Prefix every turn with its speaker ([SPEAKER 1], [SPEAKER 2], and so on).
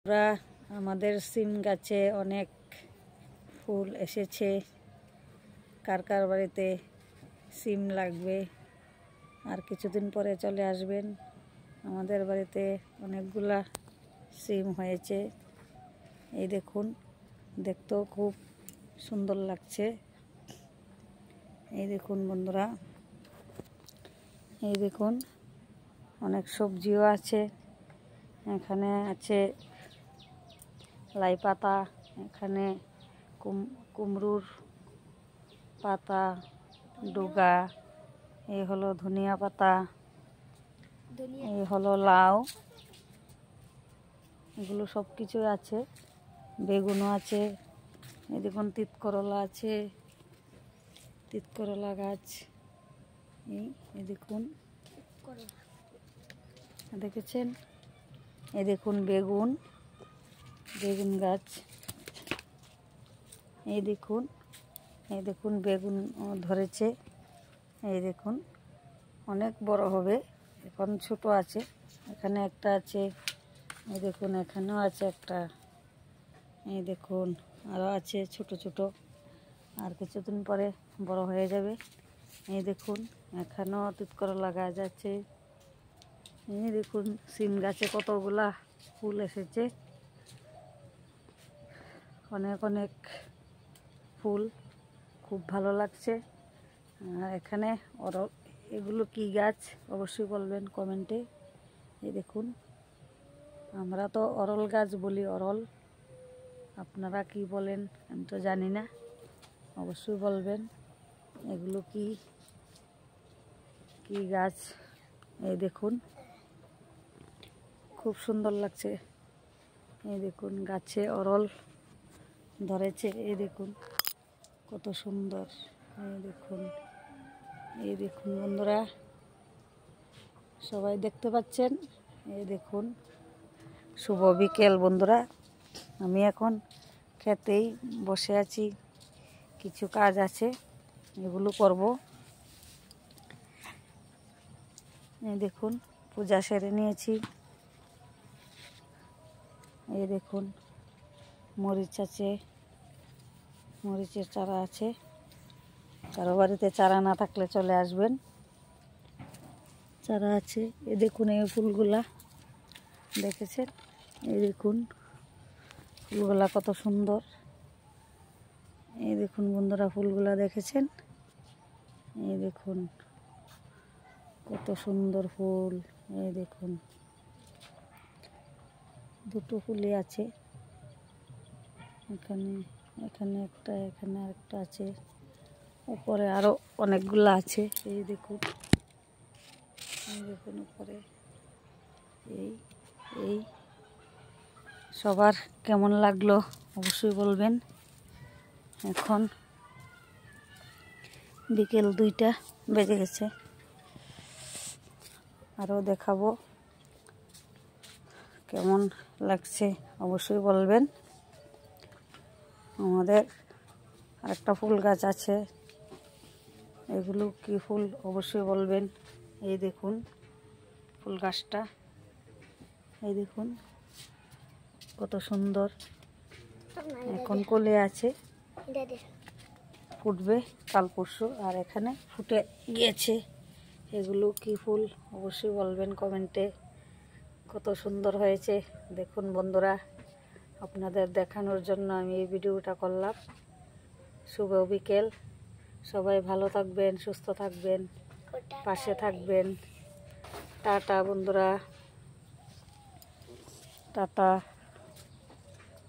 [SPEAKER 1] আমরা আমাদের সিম গাছে অনেক ফুল এসেছে। কার কার বাড়িতে সিম লাগবে আর কিছুদিন পরে চলে আসবেন। আমাদের বাড়িতে অনেকগুলা সিম হয়েছে। এই দেখুন, দেখতেও খুব সুন্দর লাগছে। এই দেখুন বন্ধুরা, এই দেখুন অনেক সবজিও আছে। এখানে আছে লাই পাতা, এখানে কুমড়োর পাতা, ডুগা, এই হলো ধনিয়া পাতা, এই হলো লাউ, এগুলো সব কিছু আছে। বেগুনও আছে। এই দেখুন তিত করলা আছে, তিত করলা গাছ। এই দেখুন, দেখেছেন? এই দেখুন বেগুন গাছ। এই দেখুন বেগুন ধরেছে। এই দেখুন অনেক বড় হবে, এখন ছোট আছে। এখানে একটা আছে, এই দেখুন এখানেও আছে একটা। এই দেখুন আরও আছে ছোট ছোট, আর কিছুদিন পরে বড় হয়ে যাবে। এই দেখুন এখানেও তিত করলা গাছ আছে। এই দেখুন সিম গাছে কতগুলা ফুল এসেছে, অনেক অনেক ফুল, খুব ভালো লাগছে। আর এখানে এগুলো কি গাছ অবশ্যই বলবেন কমেন্টে। এই দেখুন, আমরা তো অরল গাছ বলি, অরল, আপনারা কি বলেন আমি তো জানি না, অবশ্যই বলবেন এগুলো কি কি গাছ। এই দেখুন খুব সুন্দর লাগছে। এই দেখুন গাছে অরল ধরেছে। এই দেখুন কত সুন্দর। এই দেখুন বন্ধুরা, সবাই দেখতে পাচ্ছেন? এই দেখুন, শুভ বিকেল বন্ধুরা। আমি এখন খেতেই বসে আছি, কিছু কাজ আছে এগুলো করব। এই দেখুন পূজা সেরে নিয়েছি। এই দেখুন মরিচ আছে, মরিচের চারা আছে। কারো বাড়িতে চারা না থাকলে চলে আসবেন, চারা আছে। এই দেখুন এই ফুলগুলা, দেখেছেন? এই দেখুন ফুলগুলা কত সুন্দর। এই দেখুন বন্ধুরা ফুলগুলা দেখেছেন? এই দেখুন কত সুন্দর ফুল। এই দেখুন দুটো ফুলই আছে। এখানে একটা, এখানে আরেকটা আছে, উপরে আরো অনেকগুলা আছে। এই দেখুন উপরে। এই সবার কেমন লাগলো অবশ্যই বলবেন। এখন বিকেল 2টা বেজে গেছে, আরও দেখাবো কেমন লাগছে অবশ্যই বলবেন। আমাদের আরেকটা ফুল গাছ আছে, এগুলো কি ফুল অবশ্যই বলবেন। এই দেখুন ফুল গাছটা, এই দেখুন কত সুন্দর। এখন কলে আছে, ফুটবে কাল পরশু, আর এখানে ফুটে গিয়েছে। এগুলো কি ফুল অবশ্যই বলবেন কমেন্টে। কত সুন্দর হয়েছে দেখুন বন্ধুরা, আপনাদের দেখানোর জন্য আমি এই ভিডিওটা করলাম। শুভ বিকেল, সবাই ভালো থাকবেন, সুস্থ থাকবেন, পাশে থাকবেন। টাটা বন্ধুরা, টাটা।